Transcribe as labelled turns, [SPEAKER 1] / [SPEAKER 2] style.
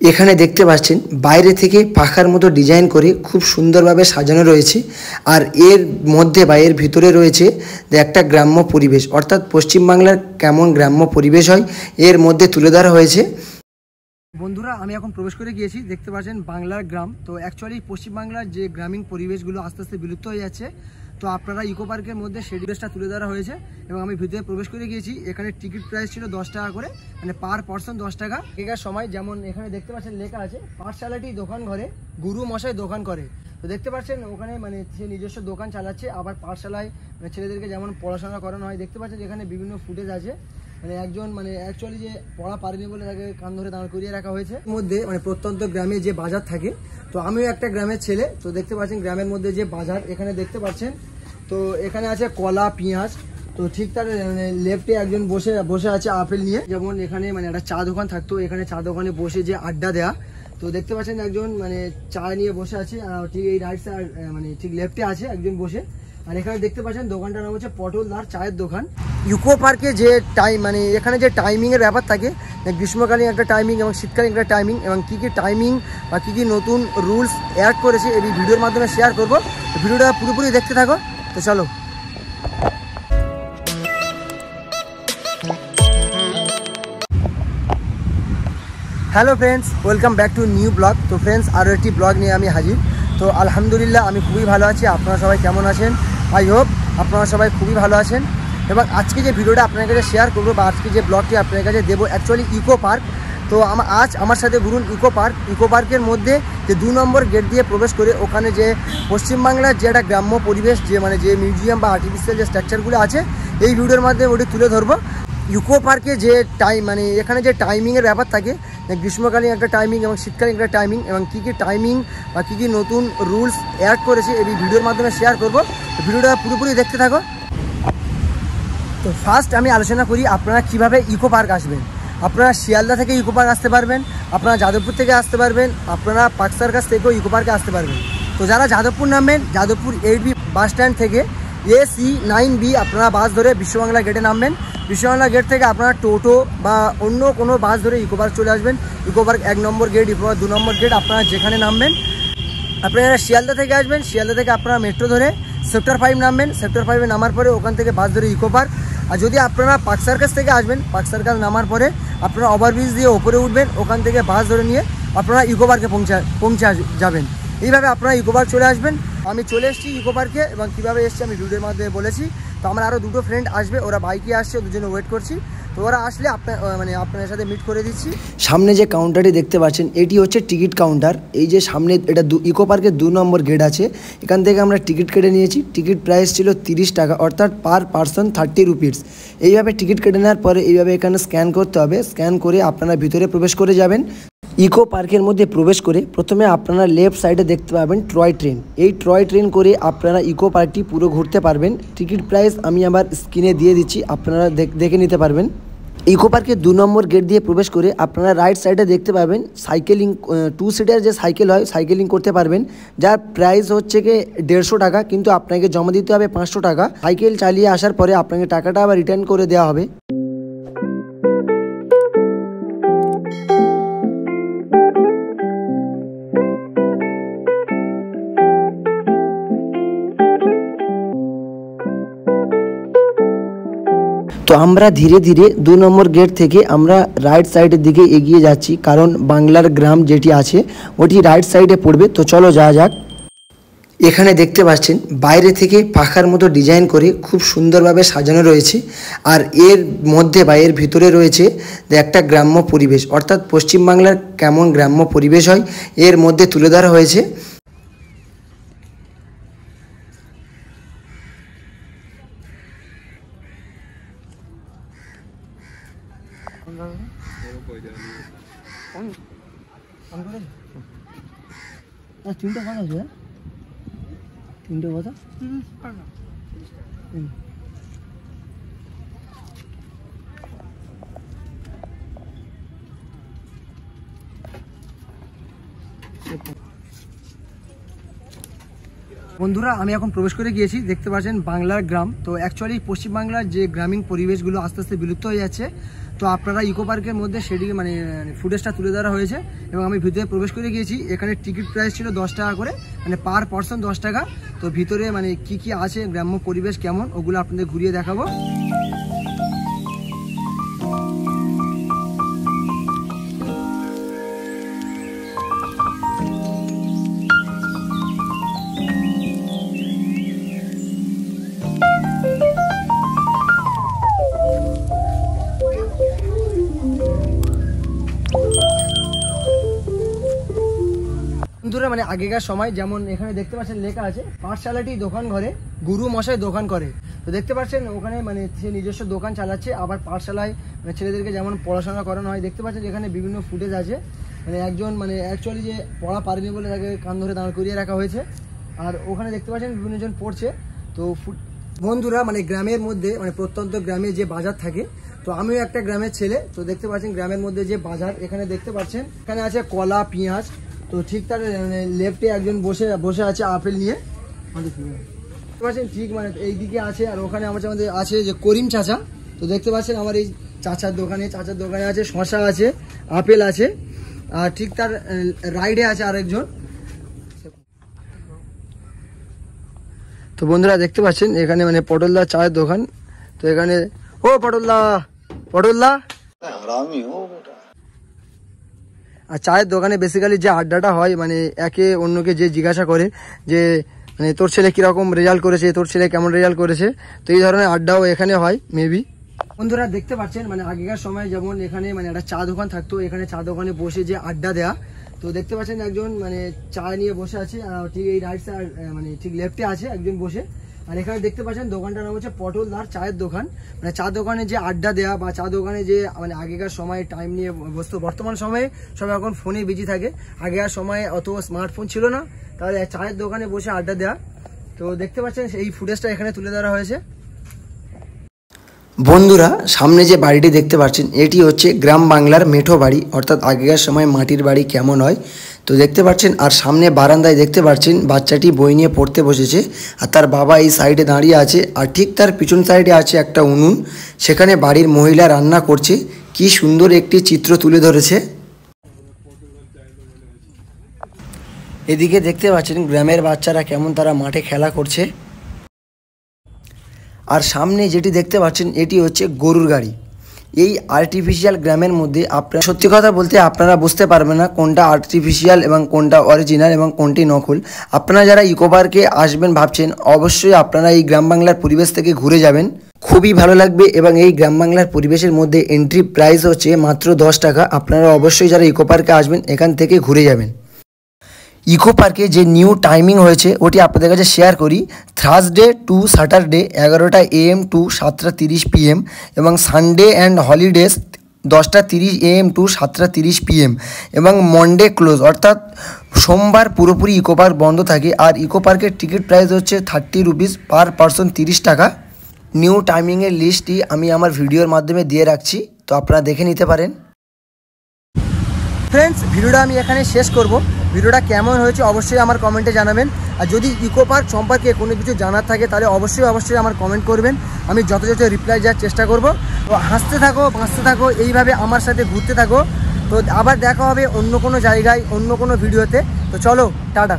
[SPEAKER 1] এখানে দেখতে পাচ্ছেন বাইরে থেকে পাখার মতো ডিজাইন করে খুব সুন্দরভাবে সাজানো রয়েছে। আর এর মধ্যে বা এর ভিতরে রয়েছে একটা গ্রাম্য পরিবেশ, অর্থাৎ পশ্চিমবাংলার কেমন গ্রাম্য পরিবেশ হয় এর মধ্যে তুলে ধরা হয়েছে। বন্ধুরা, আমি এখন প্রবেশ করে গিয়েছি, দেখতে পাচ্ছেন বাংলার গ্রাম। তো অ্যাকচুয়ালি পশ্চিমবাংলার যে গ্রামীণ পরিবেশগুলো আস্তে আস্তে বিলুপ্ত হয়ে যাচ্ছে, তো আপনারা ইকো পার্কের মধ্যে সেই পরিবেশটা তুলে ধরা হয়েছে এবং আমি ভিতরে প্রবেশ করে গিয়েছি। এখানে টিকিট প্রাইস ছিল 10 টাকা করে, মানে পার পার্সন 10 টাকা। এখানকার সময় যেমন এখানে দেখতে পাচ্ছেন লেখা আছে পাঠশালাটি দোকান ঘরে গুরু মশাই দোকান করে। তো দেখতে পাচ্ছেন ওখানে মানে সে নিজস্ব দোকান চালাচ্ছে, আবার পাঠশালায় মানে ছেলেদেরকে যেমন পড়াশোনা করানো হয়। দেখতে পাচ্ছেন এখানে বিভিন্ন ফুটেজ আছে, মানে একজন মানে অ্যাকচুয়ালি যে পড়া পারেনি বলে তাকে কান ধরে দাঁড় করিয়ে রাখা হয়েছে। মধ্যে মানে প্রত্যন্ত গ্রামে যে বাজার থাকে, তো আমিও একটা গ্রামের ছেলে। তো দেখতে পাচ্ছেন গ্রামের মধ্যে যে বাজার এখানে দেখতে পাচ্ছেন, তো এখানে আছে কলা, পেঁয়াজ। তো ঠিক তার মানে লেফটে একজন বসে আছে আপেল নিয়ে। যেমন এখানে মানে একটা চা দোকান থাকতো, এখানে চা দোকানে বসে যে আড্ডা দেয়া। তো দেখতে পাচ্ছেন একজন মানে চা নিয়ে বসে আছে, ঠিক এই রাইট সাইড মানে ঠিক লেফটে আছে একজন বসে। আর এখানে দেখতে পাচ্ছেন দোকানটার নাম হচ্ছে পটলদার চায়ের দোকান। ইকো পার্কে যে টাইম মানে এখানে যে টাইমিংয়ের ব্যাপার থাকে, গ্রীষ্মকালীন একটা টাইমিং এবং শীতকালীন একটা টাইমিং, এবং কী কী টাইমিং বা কী কী নতুন রুলস অ্যাড করেছে এই ভিডিওর মাধ্যমে শেয়ার করবো। ভিডিওটা পুরোপুরি দেখতে থাকো। তো চলো। Hello friends, welcome back to new blog. তো ফ্রেন্ডস, আরও একটি ব্লগ নিয়ে আমি হাজির। তো আলহামদুলিল্লাহ আমি খুবই ভালো আছি। আপনারা সবাই কেমন আছেন? আই হোপ আপনারা সবাই খুবই ভালো আছেন। এবং আজকে যে ভিডিওটা আপনার কাছে শেয়ার করবো বা আজকে যে ব্লগটি আপনার কাছে দেবো, অ্যাকচুয়ালি ইকো পার্ক। তো আজ আমার সাথে ঘুরুন ইকো পার্কের মধ্যে যে 2 নম্বর গেট দিয়ে প্রবেশ করে ওখানে যে পশ্চিমবাংলার যে একটা গ্রাম্য পরিবেশ, যে মানে যে মিউজিয়াম বা আর্টিফিশিয়াল যে স্ট্রাকচারগুলো আছে, এই ভিডিওর মাধ্যমে ওটি তুলে ধরবো। ইকো পার্কে যে টাইম মানে এখানে যে টাইমিংয়ের ব্যাপার থাকে, গ্রীষ্মকালীন একটা টাইমিং এবং শীতকালীন একটা টাইমিং, এবং কী কী টাইমিং বা কী কী নতুন রুলস অ্যাড করেছে এই ভিডিওর মাধ্যমে শেয়ার করবো। ভিডিওটা পুরোপুরি দেখতে থাকো। তো ফার্স্ট আমি আলোচনা করি আপনারা কিভাবে ইকো পার্ক আসবেন। আপনারা শিয়ালদা থেকে ইকো পার্ক আসতে পারবেন, আপনারা যাদবপুর থেকে আসতে পারবেন, আপনারা পার্ক সার্কাস থেকেও ইকো পার্কে আসতে পারবেন। তো যারা যাদবপুর নামবেন, যাদবপুর 8B বাস স্ট্যান্ড থেকে AC9B আপনারা বাস ধরে বিশ্ববাংলা গেটে নামবেন। বিশ্ববাংলা গেট থেকে আপনারা টোটো বা অন্য কোনো বাস ধরে ইকো পার্ক চলে আসবেন। ইকো পার্ক 1 নম্বর গেট, ইকো পার্ক 2 নম্বর গেট, আপনারা যেখানে নামবেন। আপনারা শিয়ালদা থেকে আসবেন, শিয়ালদা থেকে আপনারা মেট্রো ধরে সেক্টর 5 নামবেন। সেক্টর 5-এ নামার পরে ওখান থেকে বাস ধরে ইকো পার্ক। আর যদি আপনারা পার্ক সার্কাস থেকে আসবেন, পার্ক সার্কাস নামার পরে আপনারা ওভারব্রিজ দিয়ে ওপরে উঠবেন, ওখান থেকে বাস ধরে নিয়ে আপনারা ইকো পার্কে পৌঁছে যাবেন। এইভাবে আপনারা ইকো পার্ক চলে আসবেন। আমি চলে এসেছি ইকো পার্কে এবং কীভাবে এসেছি আমি ভিডিওর মাধ্যমে বলেছি। তো আমার আরও 2টো ফ্রেন্ড আসবে, ওরা বাইকে আসছে, দুজনে ওয়েট করছি। তো ওরা আসলে আপনার সাথে মিট করে দিচ্ছি। সামনে যে কাউন্টারটি দেখতে পাচ্ছেন এটি হচ্ছে টিকিট কাউন্টার। এই যে সামনে এটা ইকো পার্কের 2 নম্বর গেট আছে, এখান থেকে আমরা টিকিট কেটে নিয়েছি। টিকিট প্রাইস ছিল 30 টাকা, অর্থাৎ পার পার্সন 30 রুপিস। এইভাবে টিকিট কেটে নেওয়ার পরে এইভাবে এখানে স্ক্যান করতে হবে। স্ক্যান করে আপনারা ভিতরে প্রবেশ করে যাবেন। ইকো পার্কের মধ্যে প্রবেশ করে প্রথমে আপনারা লেফট সাইডে দেখতে পাবেন টয় ট্রেন। এই টয় ট্রেন করে আপনারা ইকো পার্কটি পুরো ঘুরতে পারবেন। টিকিট প্রাইস আমি আবার স্ক্রিনে দিয়ে দিচ্ছি, আপনারা দেখে নিতে পারবেন। ইকো পার্কের 2 নম্বর গেট দিয়ে প্রবেশ করে আপনারা রাইট সাইডে দেখতে পাবেন সাইকেলিং, 2 সিটের যে সাইকেল হয় সাইকেলিং করতে পারবেন, যার প্রাইস হচ্ছে কি 150 টাকা, কিন্তু আপনাকে জমা দিতে হবে 500 টাকা। সাইকেল চালিয়ে আসার পরে আপনাকে টাকাটা আবার রিটার্ন করে দেওয়া হবে। তো আমরা ধীরে ধীরে 2 নম্বর গেট থেকে আমরা রাইট সাইডের দিকে এগিয়ে যাচ্ছি, কারণ বাংলার গ্রাম যেটি আছে ওটি রাইট সাইডে পড়বে। তো চলো যাওয়া যাক। এখানে দেখতে পাচ্ছেন বাইরে থেকে পাখার মতো ডিজাইন করে খুব সুন্দরভাবে সাজানো রয়েছে। আর এর মধ্যে বা এর ভিতরে রয়েছে একটা গ্রাম্য পরিবেশ, অর্থাৎ পশ্চিমবাংলার কেমন গ্রাম্য পরিবেশ হয় এর মধ্যে তুলে ধরা হয়েছে। তিনটে কথা আছে, 3টে কথা। বন্ধুরা আমি এখন প্রবেশ করে গিয়েছি, দেখতে পাচ্ছেন বাংলার গ্রাম। তো অ্যাকচুয়ালি পশ্চিমবাংলার যে গ্রামীণ পরিবেশগুলো আস্তে আস্তে বিলুপ্ত হয়ে যাচ্ছে, তো আপনারা ইকো পার্কের মধ্যে সেটিকে মানে ফুটেজটা তুলে ধরা হয়েছে এবং আমি ভিতরে প্রবেশ করে গিয়েছি। এখানে টিকিট প্রাইস ছিল 10 টাকা করে, মানে পার পারসন 10 টাকা। তো ভিতরে মানে কি কি আছে, গ্রাম্য পরিবেশ কেমন, ওগুলো আপনাদের ঘুরিয়ে দেখাবো। বন্ধুরা মানে আগেকার সময় যেমন এখানে দেখতে পাচ্ছেন লেখা আছে পাঠশালাটি দোকান ঘরে গুরু মশাই দোকান করে। তো দেখতে পাচ্ছেন ওখানে মানে সে নিজস্ব দোকান চালাচ্ছে, আবার পাঠশালায় মানে ছেলেদেরকে যেমন পড়াশোনা করানো হয়। দেখতে পাচ্ছেন এখানে বিভিন্ন ফুটেজ আছে, মানে একজন মানে অ্যাকচুয়ালি যে পড়া পারেনি বলে তাকে কান ধরে দাঁড় করিয়ে রাখা হয়েছে, আর ওখানে দেখতে পাচ্ছেন বিভিন্ন জন পড়ছে। তো বন্ধুরা মানে গ্রামের মধ্যে মানে প্রত্যন্ত গ্রামে যে বাজার থাকে, তো আমিও একটা গ্রামের ছেলে। তো দেখতে পাচ্ছেন গ্রামের মধ্যে যে বাজার, এখানে দেখতে পাচ্ছেন এখানে আছে কলা, পেঁয়াজ। তো ঠিক তার লেফটে একজন বসে আছে আপেল নিয়ে, দেখতে পাচ্ছেন ঠিক মানে এইদিকে আছে। আর ওখানে আমাদের আছে যে করিম চাচা। তো দেখতে পাচ্ছেন আমার এই চাচার দোকানে আছে শশা আছে, আপেল আছে, আর ঠিক তার রাইডে আছে আরেকজন। তো বন্ধুরা দেখতে পাচ্ছেন এখানে মানে পটলদা চায়ের দোকান। তো এখানে ও পটলদা আর চায়ের দোকানে বেসিক্যালি যে আড্ডাটা হয় মানে একে অন্যকে যে জিজ্ঞাসা করে যে মানে তোর ছেলে কিরকম রেজাল্ট করেছে, তোর ছেলে কেমন রেজাল্ট করেছে, তো এই ধরনের আড্ডাও এখানে হয় মেবি। বন্ধুরা দেখতে পাচ্ছেন মানে আগেকার সময় যেমন এখানে মানে একটা চা দোকান থাকতো, এখানে চা দোকানে বসে যে আড্ডা দেয়া। তো দেখতে পাচ্ছেন একজন মানে চা নিয়ে বসে আছে, আর ঠিক এই রাইট সাইড মানে ঠিক লেফটে আছে একজন বসে। আর এখানে দেখতে পাচ্ছেন দোকানটার নাম হচ্ছে পটলদার চায়ের দোকান। মানে চা দোকানে যে আড্ডা দেওয়া বা চা দোকানে যে মানে আগেকার সময় টাইম নিয়ে বসতো, বর্তমান সময়ে সবাই এখন ফোনে বিজি থাকে, আগেকার সময় অত স্মার্টফোন ছিল না, তাহলে চায়ের দোকানে বসে আড্ডা দেওয়া। তো দেখতে পাচ্ছেন এই ফুটেজটা এখানে তুলে ধরা হয়েছে। বন্ধুরা সামনে যে বাড়িটি দেখতে পাচ্ছেন এটি হচ্ছে গ্রাম বাংলার মেঠো বাড়ি, অর্থাৎ আগেকার সময় মাটির বাড়ি কেমন হয় তো দেখতে পাচ্ছেন। আর সামনে বারান্দায় দেখতে পাচ্ছেন বাচ্চাটি বই নিয়ে পড়তে বসেছে, আর তার বাবা এই সাইডে দাঁড়িয়ে আছে, আর ঠিক তার পিছন সাইডে আছে একটা উনুন, সেখানে বাড়ির মহিলা রান্না করছে। কি সুন্দর একটি চিত্র তুলে ধরেছে। এদিকে দেখতে পাচ্ছেন গ্রামের বাচ্চারা কেমন তারা মাঠে খেলা করছে। আর সামনে যেটি দেখতে পাচ্ছেন এটি হচ্ছে গরুর গাড়ি। এই আর্টিফিশিয়াল গ্রামের মধ্যে আপনারা সত্যি কথা বলতে আপনারা বুঝতে পারবেন না কোনটা আর্টিফিশিয়াল এবং কোনটা অরিজিনাল এবং কোনটি নকল। আপনারা যারা ইকো পার্কে আসবেন ভাবছেন, অবশ্যই আপনারা এই গ্রাম বাংলার পরিবেশ থেকে ঘুরে যাবেন, খুবই ভালো লাগবে। এবং এই গ্রাম বাংলার পরিবেশের মধ্যে এন্ট্রি প্রাইস হচ্ছে মাত্র 10 টাকা। আপনারা অবশ্যই যারা ইকো পার্কে আসবেন এখান থেকে ঘুরে যাবেন। ইকো পার্কে যে নিউ টাইমিং হয়েছে ওটি আপনাদের কাছে শেয়ার করি। থার্সডে টু স্যাটারডে 11টা AM টু 7:30 PM, এবং Sunday and holidays 10:30 AM to 7:30 PM, এবং মন্ডে ক্লোজ, অর্থাৎ সোমবার পুরোপুরি ইকো পার্ক বন্ধ থাকে। আর ইকো পার্কের টিকিট প্রাইস হচ্ছে 30 রুপিস পার পারসন, 30 টাকা। নিউ টাইমিংয়ের লিস্টটি আমি আমার ভিডিওর মাধ্যমে দিয়ে রাখছি, তো আপনারা দেখে নিতে পারেন। ফ্রেন্ডস ভিডিওটা আমি এখানে শেষ করব। ভিডিওটা কেমন হয়েছে অবশ্যই আমার কমেন্টে জানাবেন। আর যদি ইকো পার্ক সম্পর্কে কোনো কিছু জানার থাকে তাহলে অবশ্যই আমার কমেন্ট করবেন, আমি যথাযথ রিপ্লাই দেওয়ার চেষ্টা করব। তো হাসতে থাকো, বাঁচতে থাকো, এইভাবে আমার সাথে ঘুরতে থাকো। তো আবার দেখা হবে অন্য কোনো জায়গায়, অন্য কোনো ভিডিওতে। তো চলো টাটা।